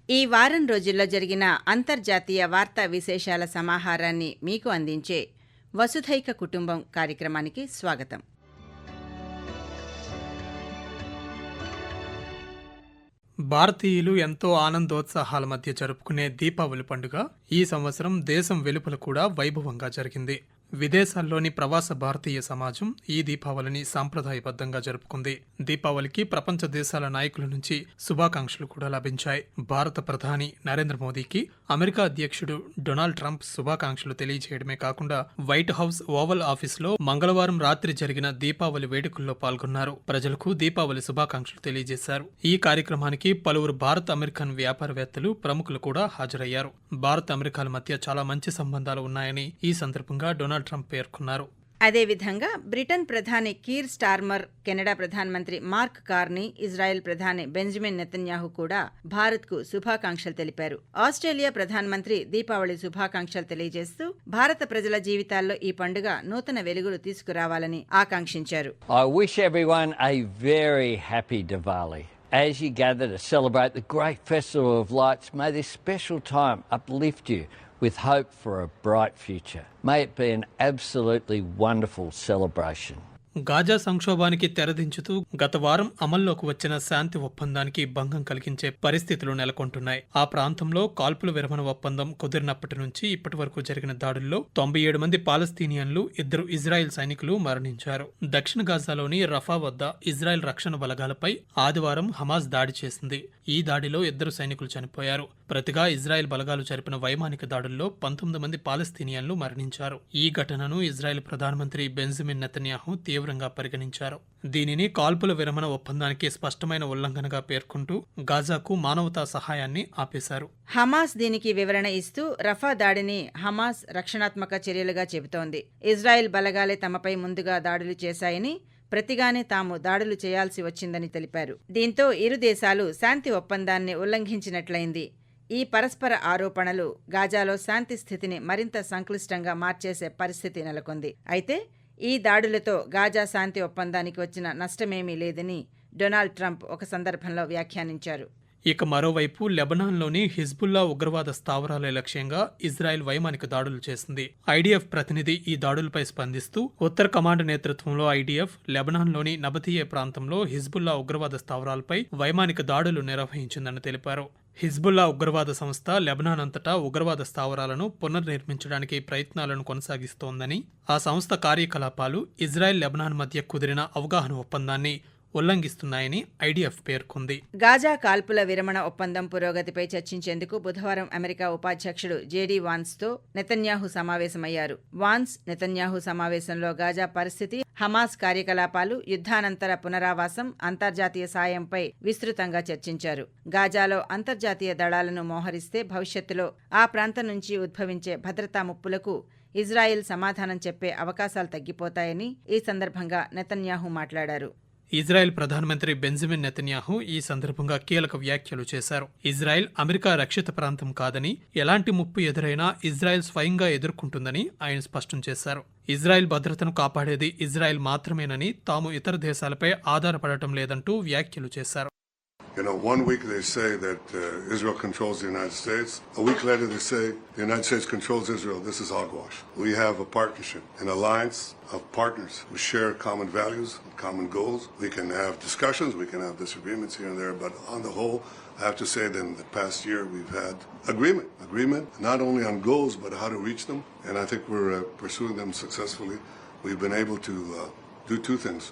ఈ వారం రోజుల్లో జరిగిన అంతర్జాతీయ వార్తా విశేషాల సమాహారాన్ని మీకు అందించే వసుధైక కుటుంబం కార్యక్రమానికి స్వాగతం. భారతీయులు ఎంతో ఆనందోత్సాహాల మధ్య జరుపుకునే దీపావళి పండుగ ఈ సంవత్సరం దేశం వెలుపల కూడా వైభవంగా జరిగింది. విదేశాల్లోని ప్రవాస భారతీయ సమాజం ఈ దీపావళిని సాంప్రదాయబద్ధంగా జరుపుకుంది. దీపావళికి ప్రపంచ దేశాల నాయకుల నుంచి శుభాకాంక్షలు కూడా లభించాయి. భారత ప్రధాని నరేంద్ర మోదీకి అమెరికా అధ్యక్షుడు డొనాల్డ్ ట్రంప్ శుభాకాంక్షలు తెలియజేయడమే కాకుండా వైట్ హౌస్ ఓవల్ ఆఫీసులో మంగళవారం రాత్రి జరిగిన దీపావళి వేడుకల్లో పాల్గొన్నారు. ప్రజలకు దీపావళి శుభాకాంక్షలు తెలియజేశారు. ఈ కార్యక్రమానికి పలువురు భారత్ అమెరికన్ వ్యాపారవేత్తలు, ప్రముఖులు కూడా హాజరయ్యారు. భారత్ అమెరికాల మధ్య చాలా మంచి సంబంధాలు ఉన్నాయని ఈ సందర్భంగా డొనాల్డ్ ట్రంప్ పేర్కొన్నారు. అదేవిధంగా బ్రిటన్ ప్రధాని కీర్ స్టార్మర్, కెనడా ప్రధానమంత్రి మార్క్ కార్నీ, ఇజ్రాయెల్ ప్రధాని బెంజమిన్ నెతన్యాహు కూడా భారత్కు శుభాకాంక్షలు తెలిపారు. ఆస్ట్రేలియా ప్రధానమంత్రి దీపావళి శుభాకాంక్షలు తెలియజేస్తూ భారత ప్రజల జీవితాల్లో ఈ పండుగ నూతన వెలుగులు తీసుకురావాలని ఆకాంక్షించారు. I wish everyone a very happy Diwali. As you gather to celebrate the great festival of lights, may this special time uplift you with hope for a bright future. May it be an absolutely wonderful celebration. Gaza సంక్షోభానికి తెరదించుతూ గత వారం అమల్లోకి వచ్చిన శాంతి ఒప్పందానికి భంగం కలిగించే పరిస్థితులు నెలకొంటున్నాయి. ఆ ప్రాంతంలో కాల్పుల విరమణ ఒప్పందం కుదిరినప్పటి నుంచి ఇప్పటి వరకు జరిగిన దాడుల్లో 97 మంది పాలస్తీనియన్లు, 2 ఇజ్రాయెల్ సైనికులు మరణించారు. దక్షిణ గాజాలోని రఫా వద్ద ఇజ్రాయెల్ రక్షణ బలగాలపై ఆదివారం హమాస్ దాడి చేసింది. ఈ దాడిలో 2 సైనికులు చనిపోయారు. ప్రతిగా ఇజ్రాయెల్ బలగాలు జరిపిన వైమానిక దాడుల్లో 19 మంది పాలస్తీనియన్లు మరణించారు. ఈ ఘటనను ఇజ్రాయెల్ ప్రధానమంత్రి బెంజమిన్ నెతన్యాహు తీవ్రంగా పరిగణించారు. దీనిని కాల్పుల విరమణ ఒప్పందానికి స్పష్టమైన ఉల్లంఘనగా పేర్కొంటూ గాజాకు మానవతా సహాయాన్ని ఆపేశారు. హమాస్ దీనికి వివరణ ఇస్తూ రఫా దాడిని హమాస్ రక్షణాత్మక చర్యలుగా చెబుతోంది. ఇజ్రాయెల్ బలగాలే తమపై ముందుగా దాడులు చేశాయని, ప్రతిగానే తాము దాడులు చేయాల్సి వచ్చిందని తెలిపారు. దీంతో ఇరు దేశాలు శాంతి ఒప్పందాన్ని ఉల్లంఘించినట్లయింది. ఈ పరస్పర ఆరోపణలు గాజాలో శాంతి స్థితిని మరింత సంక్లిష్టంగా మార్చేసే పరిస్థితి నెలకొంది. అయితే ఈ దాడులతో గాజా శాంతి ఒప్పందానికి వచ్చిన నష్టమేమీ లేదని డొనాల్డ్ ట్రంప్ ఒక సందర్భంలో వ్యాఖ్యానించారు. ఇక మరోవైపు లెబనాన్లోని హిజ్బుల్లా ఉగ్రవాద స్థావరాల లక్ష్యంగా ఇజ్రాయెల్ వైమానిక దాడులు చేసింది. ఐడిఎఫ్ ప్రతినిధి ఈ దాడులపై స్పందిస్తూ ఉత్తర కమాండ్ నేతృత్వంలో ఐడిఎఫ్ లెబనాన్లోని నబతియే ప్రాంతంలో హిజ్బుల్లా ఉగ్రవాద స్థావరాలపై వైమానిక దాడులు నిర్వహించిందని తెలిపారు. హిజ్బుల్లా ఉగ్రవాద సంస్థ లెబనాన్ అంతటా ఉగ్రవాద స్థావరాలను పునర్నిర్మించడానికి ప్రయత్నాలను కొనసాగిస్తోందని, ఆ సంస్థ కార్యకలాపాలు ఇజ్రాయెల్ లెబనాన్ మధ్య కుదిరిన అవగాహన ఒప్పందాన్ని ఉల్లంఘిస్తున్నాయని ఐడిఎఫ్ పేర్కొంది. గాజా కాల్పుల విరమణ ఒప్పందం పురోగతిపై చర్చించేందుకు బుధవారం అమెరికా ఉపాధ్యక్షుడు జేడీ వాన్స్తో నెతన్యాహు సమావేశమయ్యారు. వాన్స్ నెతన్యాహు సమావేశంలో గాజా పరిస్థితి, హమాస్ కార్యకలాపాలు, యుద్ధానంతర పునరావాసం, అంతర్జాతీయ సాయంపై విస్తృతంగా చర్చించారు. గాజాలో అంతర్జాతీయ దళాలను మోహరిస్తే భవిష్యత్తులో ఆ ప్రాంతం నుంచి ఉద్భవించే భద్రతా ముప్పులకు ఇజ్రాయెల్ సమాధానం చెప్పే అవకాశాలు తగ్గిపోతాయని ఈ సందర్భంగా నెతన్యాహు మాట్లాడారు. ఇజ్రాయెల్ ప్రధానమంత్రి బెంజమిన్ నెతన్యాహు ఈ సందర్భంగా కీలక వ్యాఖ్యలు చేశారు. ఇజ్రాయెల్ అమెరికా రక్షిత ప్రాంతం కాదని, ఎలాంటి ముప్పు ఎదురైనా ఇజ్రాయెల్ స్వయంగా ఎదుర్కొంటుందని ఆయన స్పష్టం చేశారు. ఇజ్రాయెల్ భద్రతను కాపాడేది ఇజ్రాయెల్ మాత్రమేనని, తాము ఇతర దేశాలపై ఆధారపడటం లేదంటూ వ్యాఖ్యలు చేశారు. One week they say that Israel controls the United States. A week later they say the United States controls Israel. This is hogwash. We have a partnership, an alliance of partners who share common values, common goals. We can have discussions, we can have disagreements here and there, but on the whole, I have to say that in the past year we've had agreement not only on goals but how to reach them, and I think we're pursuing them successfully. We've been able to do 2 things.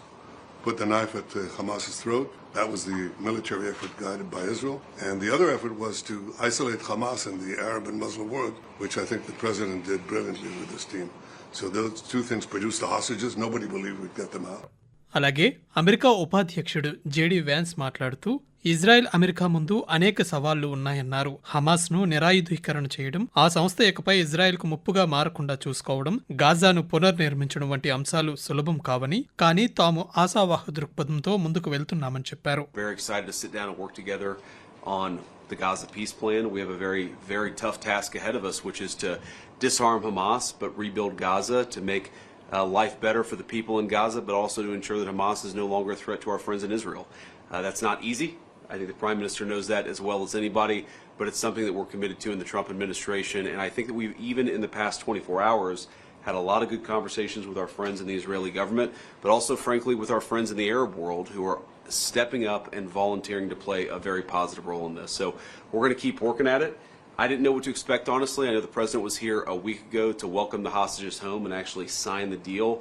Put the knife at Hamas's throat. That was the military effort guided by Israel. And the other effort was to isolate Hamas in the Arab and Muslim world, which I think the president did brilliantly with his team. So those 2 things produced the hostages. Nobody believed we'd get them out. అలాగే America ఉపాధ్యక్షుడు JD Vance మాట్లాడుతూ Israel America ముందు అనేక సవాళ్లు ఉన్నాయన్నారు. Hamas ను నిరాయుధీకరణ చేయడం, ఆ సంస్థ ఇకపై ఇజ్రాయెల్కు ముప్పుగా మారకుండా చూసుకోవడం, గాజాను పునర్నిర్మించడం వంటి అంశాలు సులభం కావని, కానీ తాము ఆశావాహ దృక్పథంతో ముందుకు వెళ్తున్నామని చెప్పారు. The Gaza peace plan. We have a very, very tough task ahead of us, which is to disarm Hamas but rebuild Gaza to make life better for the people in Gaza, but also to ensure that Hamas is no longer a threat to our friends in Israel. That's not easy. I think the Prime Minister knows that as well as anybody, but it's something that we're committed to in the Trump administration. And I think that we've, even in the past 24 hours, had a lot of good conversations with our friends in the Israeli government, but also, frankly, with our friends in the Arab world who are stepping up and volunteering to play a very positive role in this. So we're going to keep working at it. I didn't know what to expect, honestly. I know the president was here a week ago to welcome the hostages home and actually sign the deal.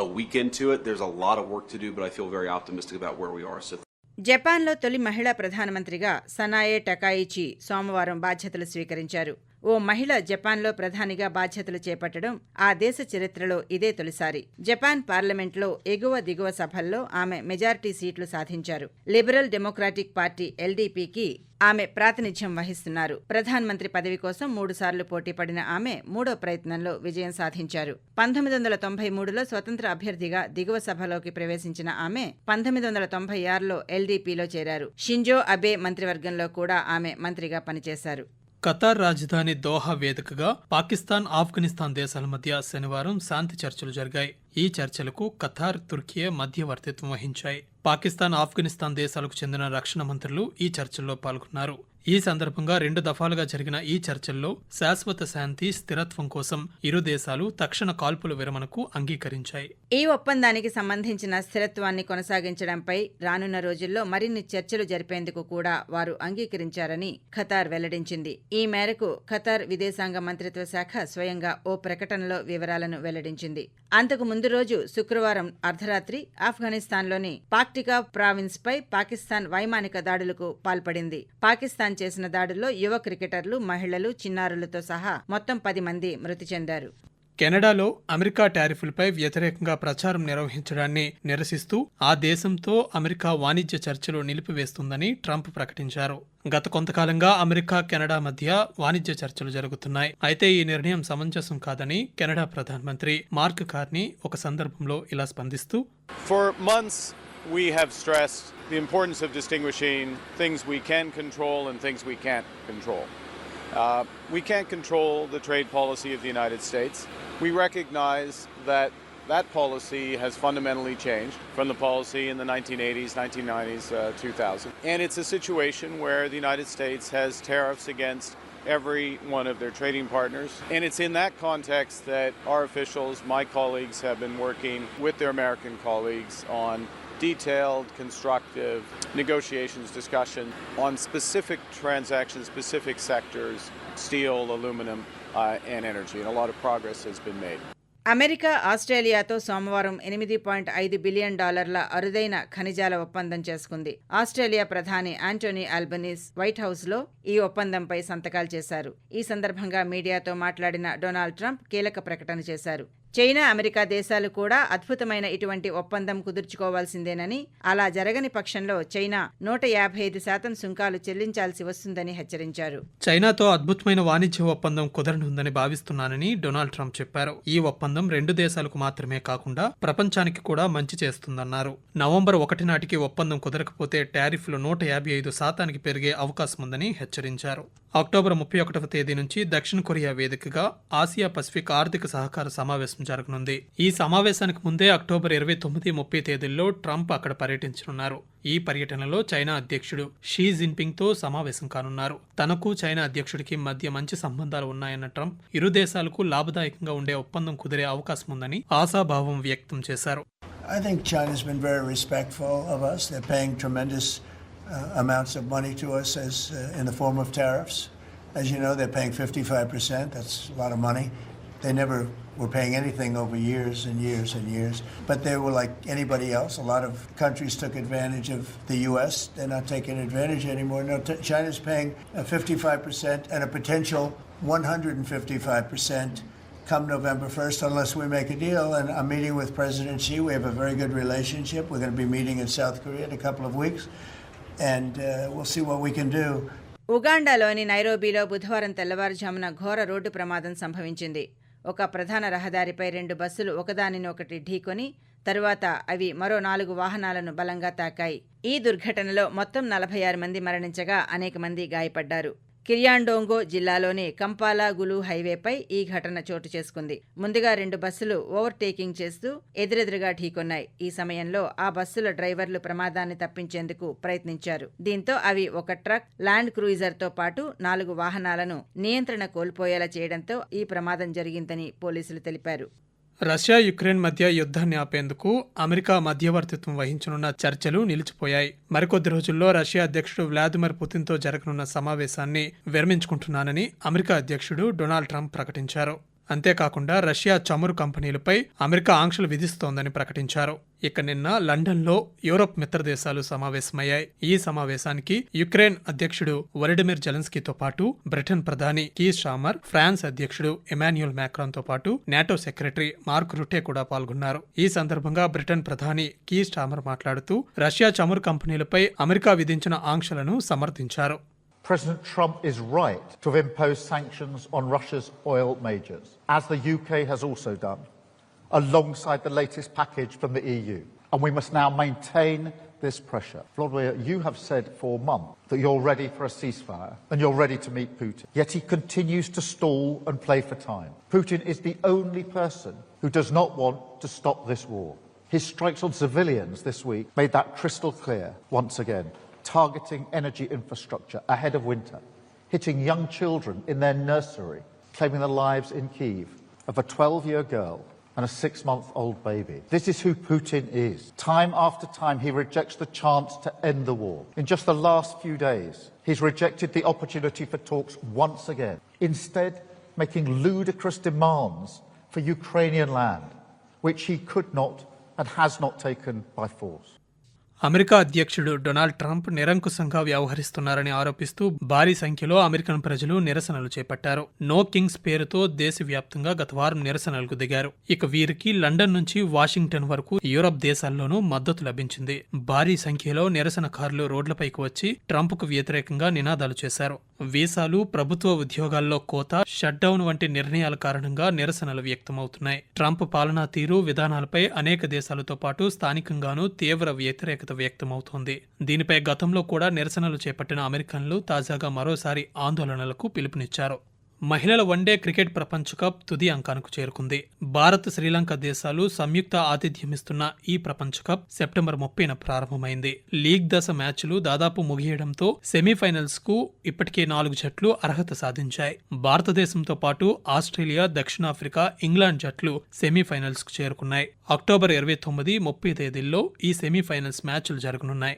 A week into it, there's a lot of work to do, but I feel very optimistic about where we are. So జపాన్లో తొలి మహిళా ప్రధానమంత్రిగా సనాయే టకాయిచి సోమవారం బాధ్యతలు స్వీకరించారు. ఓ మహిళ జపాన్లో ప్రధానిగా బాధ్యతలు చేపట్టడం ఆ దేశ చరిత్రలో ఇదే తొలిసారి. జపాన్ పార్లమెంట్లో ఎగువ దిగువ సభల్లో ఆమె మెజారిటీ సీట్లు సాధించారు. లిబరల్ డెమోక్రాటిక్ పార్టీ ఎల్డీపీకి ఆమె ప్రాతినిధ్యం వహిస్తున్నారు. ప్రధానమంత్రి పదవి కోసం 3 సార్లు పోటీపడిన ఆమె 3వ ప్రయత్నంలో విజయం సాధించారు. 1993లో స్వతంత్ర అభ్యర్థిగా దిగువ సభలోకి ప్రవేశించిన ఆమె 1996లో ఎల్డీపీలో చేరారు. షింజో అబే మంత్రివర్గంలో కూడా ఆమె మంత్రిగా పనిచేశారు. ఖతార్ రాజధాని దోహా వేదికగా పాకిస్తాన్, ఆఫ్ఘనిస్తాన్ దేశాల మధ్య శనివారం శాంతి చర్చలు జరిగాయి. ఈ చర్చలకు ఖతార్, తుర్కియే మధ్యవర్తిత్వం వహించాయి. పాకిస్తాన్, ఆఫ్ఘనిస్తాన్ దేశాలకు చెందిన రక్షణ మంత్రులు ఈ చర్చల్లో పాల్గొన్నారు. ఈ సందర్భంగా 2 దఫాలుగా జరిగిన ఈ చర్చల్లో శాశ్వత శాంతి, స్థిరత్వం కోసం ఇరు దేశాలు తక్షణ కాల్పుల విరమణకు అంగీకరించాయి. ఈ ఒప్పందానికి సంబంధించిన స్థిరత్వాన్ని కొనసాగించడంపై రానున్న రోజుల్లో మరిన్ని చర్చలు జరిపేందుకు కూడా వారు అంగీకరించారని ఖతార్ వెల్లడించింది. ఈ మేరకు ఖతార్ విదేశాంగ మంత్రిత్వ శాఖ స్వయంగా ఓ ప్రకటనలో వివరాలను వెల్లడించింది. అంతకు ముందు రోజు శుక్రవారం అర్ధరాత్రి ఆఫ్ఘనిస్తాన్లోని పాక్టికా ప్రావిన్స్ పై పాకిస్తాన్ వైమానిక దాడులకు పాల్పడింది. పాకిస్తాన్ చేసిన దాడుల్లో యువ క్రికెటర్లు, మహిళలు, చిన్నారులతో సహా మొత్తం 10 మంది మృతి చెందారు. కెనడాలో అమెరికా టారిఫ్లపై వ్యతిరేకంగా ప్రచారం నిర్వహించడాన్ని నిరసిస్తూ ఆ దేశంతో అమెరికా వాణిజ్య చర్చలు నిలిపివేస్తుందని ట్రంప్ ప్రకటించారు. గత కొంతకాలంగా అమెరికా, కెనడా మధ్య వాణిజ్య చర్చలు జరుగుతున్నాయి. అయితే ఈ నిర్ణయం సమంజసం కాదని కెనడా ప్రధానమంత్రి మార్క్ కార్నీ ఒక సందర్భంలో ఇలా స్పందిస్తూ, For months we have stressed the importance of distinguishing things we can control and things we can't control. We can't control the trade policy of the United States. We recognize that that policy has fundamentally changed from the policy in the 1980s, 1990s, 2000. And it's a situation where the United States has tariffs against every one of their trading partners. And it's in that context that our officials, my colleagues, have been working with their American colleagues on detailed, constructive negotiations, discussion on specific transactions, specific sectors, steel, aluminum, and energy. And a lot of progress has been made. America ఆస్ట్రేలియాతో సోమవారం $8.5 billion అరుదైన ఖనిజాల ఒప్పందం చేసుకుంది. Australia ప్రధాని Antony Albanese white హౌస్లో ఈ ఒప్పందంపై సంతకాలు చేశారు. ఈ సందర్భంగా మీడియాతో మాట్లాడిన డొనాల్డ్ ట్రంప్ కీలక ప్రకటన చేశారు. చైనా, అమెరికా దేశాలు కూడా అద్భుతమైన ఇటువంటి ఒప్పందం కుదుర్చుకోవాల్సిందేనని, అలా జరగని పక్షంలో చైనా 155% సుంకాలు చెల్లించాల్సి వస్తుందని హెచ్చరించారు. చైనాతో అద్భుతమైన వాణిజ్య ఒప్పందం కుదరనుందని భావిస్తున్నానని డొనాల్డ్ ట్రంప్ చెప్పారు. ఈ ఒప్పందం 2 దేశాలకు మాత్రమే కాకుండా ప్రపంచానికి కూడా మంచి చేస్తుందన్నారు. నవంబర్ 1 నాటికి ఒప్పందం కుదరకపోతే టారిఫ్లు 155% పెరిగే అవకాశం ఉందని హెచ్చరించారు. అక్టోబర్ 31వ తేదీ నుంచి దక్షిణ కొరియా వేదికగా ఆసియా పసిఫిక్ ఆర్థిక సహకార సమావేశం జరగనుంది. ఈ సమావేశానికి ముందే అక్టోబర్ 29, 30 తేదీల్లో ట్రంప్ అక్కడ పర్యటించనున్నారు. ఈ పర్యటనలో చైనా అధ్యక్షుడు షీ జిన్పింగ్ తో సమావేశం కానున్నారు. తనకు చైనా అధ్యక్షుడికి మధ్య మంచి సంబంధాలు ఉన్నాయన్న ట్రంప్ ఇరు దేశాలకు లాభదాయకంగా ఉండే ఒప్పందం కుదిరే అవకాశం ఉందని ఆశాభావం వ్యక్తం చేశారు. I think China's been very respectful of us. They're paying tremendous amounts of money to us as in the form of tariffs. As you know, they're paying 55%. That's a lot of money. They never were paying anything over years and years and years. But they were like anybody else. A lot of countries took advantage of the U.S. They're not taking advantage anymore. No, China's paying 55% and a potential 155% come November 1st unless we make a deal. And I'm meeting with President Xi. We have a very good relationship. We're going to be meeting in South Korea in a couple of weeks. And we'll see what we can do. ఉగాండాలోని నైరోబీలో బుధవారం తెల్లవారుజామున ఘోర road ప్రమాదం సంభవించింది. ఒక ప్రధాన రహదారిపై 2 బస్సులు ఒకదానినొకటి ఢీకొని తరువాత అవి మరో 4 వాహనాలను బలంగా తాకాయి. ఈ దుర్ఘటనలో మొత్తం 46 మంది మరణించగా అనేక మంది గాయపడ్డారు. కిర్యాండోంగో జిల్లాలోని కంపాలా గులు హైవేపై ఈ ఘటన చోటు చేసుకుంది. ముందుగా 2 బస్సులు ఓవర్టేకింగ్ చేస్తూ ఎదురెదురుగా ఢీకొన్నాయి. ఈ సమయంలో ఆ బస్సుల డ్రైవర్లు ప్రమాదాన్ని తప్పించేందుకు ప్రయత్నించారు. దీంతో అవి ఒక ట్రక్, ల్యాండ్ క్రూయిజర్తో పాటు 4 వాహనాలను నియంత్రణ కోల్పోయేలా చేయడంతో ఈ ప్రమాదం జరిగిందని పోలీసులు తెలిపారు. రష్యా యుక్రెయిన్ మధ్య యుద్ధాన్ని ఆపేందుకు అమెరికా మధ్యవర్తిత్వం వహించనున్న చర్చలు నిలిచిపోయాయి. మరికొద్ది రోజుల్లో రష్యా అధ్యక్షుడు వ్లాదిమిర్ పుతిన్తో జరగనున్న సమావేశాన్ని విరమించుకుంటున్నానని అమెరికా అధ్యక్షుడు డొనాల్డ్ ట్రంప్ ప్రకటించారు. అంతేకాకుండా రష్యా చమురు కంపెనీలపై అమెరికా ఆంక్షలు విధిస్తోందని ప్రకటించారు. ఇక నిన్న లండన్లో యూరోప్ మిత్రదేశాలు సమావేశమయ్యాయి. ఈ సమావేశానికి యుక్రెయిన్ అధ్యక్షుడు వొలోడిమిర్ జెలెన్స్కీతో పాటు బ్రిటన్ ప్రధాని కీర్ స్టార్మర్, ఫ్రాన్స్ అధ్యక్షుడు ఎమాన్యుయల్ మ్యాక్రాన్తో పాటు నాటో సెక్రటరీ మార్క్ రుటే కూడా పాల్గొన్నారు. ఈ సందర్భంగా బ్రిటన్ ప్రధాని కీర్ స్టార్మర్ మాట్లాడుతూ రష్యా చమురు కంపెనీలపై అమెరికా విధించిన ఆంక్షలను సమర్థించారు. President Trump is right to have imposed sanctions on Russia's oil majors, as the UK has also done, alongside the latest package from the EU. And we must now maintain this pressure. Vladimir, you have said for months that you're ready for a ceasefire and you're ready to meet Putin. Yet he continues to stall and play for time. Putin is the only person who does not want to stop this war. His strikes on civilians this week made that crystal clear once again. Targeting energy infrastructure ahead of winter, hitting young children in their nursery, claiming the lives in Kyiv of a 12-year girl and a 6-month-old baby. This is who Putin is. Time after time, he rejects the chance to end the war. In just the last few days, he's rejected the opportunity for talks once again, instead making ludicrous demands for Ukrainian land, which he could not and has not taken by force. America అధ్యక్షుడు Donald Trump నిరంకుశంగా వ్యవహరిస్తున్నారని ఆరోపిస్తూ భారీ సంఖ్యలో American ప్రజలు నిరసనలు చేపట్టారు. No Kings పేరుతో దేశవ్యాప్తంగా గత వారం నిరసనలకు దిగారు. ఇక వీరికి లండన్ నుంచి వాషింగ్టన్ వరకు యూరప్ దేశాల్లోనూ మద్దతు లభించింది. భారీ సంఖ్యలో నిరసనకారులు రోడ్లపైకి వచ్చి ట్రంప్కు వ్యతిరేకంగా నినాదాలు చేశారు. వీసాలు, ప్రభుత్వ ఉద్యోగాల్లో కోత, షట్డౌన్ వంటి నిర్ణయాల కారణంగా నిరసనలు వ్యక్తమవుతున్నాయి. ట్రంప్ పాలనా తీరు, విధానాలపై అనేక దేశాలతో పాటు స్థానికంగానూ తీవ్ర వ్యతిరేకత వ్యక్తమవుతోంది. దీనిపై గతంలో కూడా నిరసనలు చేపట్టిన అమెరికన్లు తాజాగా మరోసారి ఆందోళనలకు పిలుపునిచ్చారు. మహిళల వన్డే క్రికెట్ ప్రపంచ కప్ తుది అంకానికి చేరుకుంది. భారత్, శ్రీలంక దేశాలు సంయుక్త ఆతిథ్యమిస్తున్న ఈ ప్రపంచ కప్ సెప్టెంబర్ 30న ప్రారంభమైంది. లీగ్ దశ మ్యాచ్లు దాదాపు ముగియడంతో సెమీఫైనల్స్ కు ఇప్పటికే 4 జట్లు అర్హత సాధించాయి. భారతదేశంతో పాటు ఆస్ట్రేలియా, దక్షిణాఫ్రికా, ఇంగ్లాండ్ జట్లు సెమీఫైనల్స్ కు చేరుకున్నాయి. అక్టోబర్ 29, 30 తేదీల్లో ఈ సెమీఫైనల్స్ మ్యాచ్లు జరగనున్నాయి.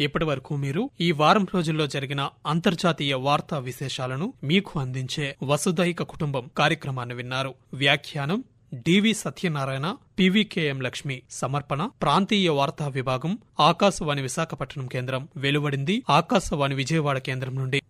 ఇప్పటి వరకు మీరు ఈ వారం రోజుల్లో జరిగిన అంతర్జాతీయ వార్తా విశేషాలను మీకు అందించే వసుధైక కుటుంబం కార్యక్రమాన్ని విన్నారు. వ్యాఖ్యానం డివి సత్యనారాయణ, పివికేఎం లక్ష్మి. సమర్పణ ప్రాంతీయ వార్తా విభాగం, ఆకాశవాణి విశాఖపట్నం కేంద్రం. వెలువడింది ఆకాశవాణి విజయవాడ కేంద్రం నుండి.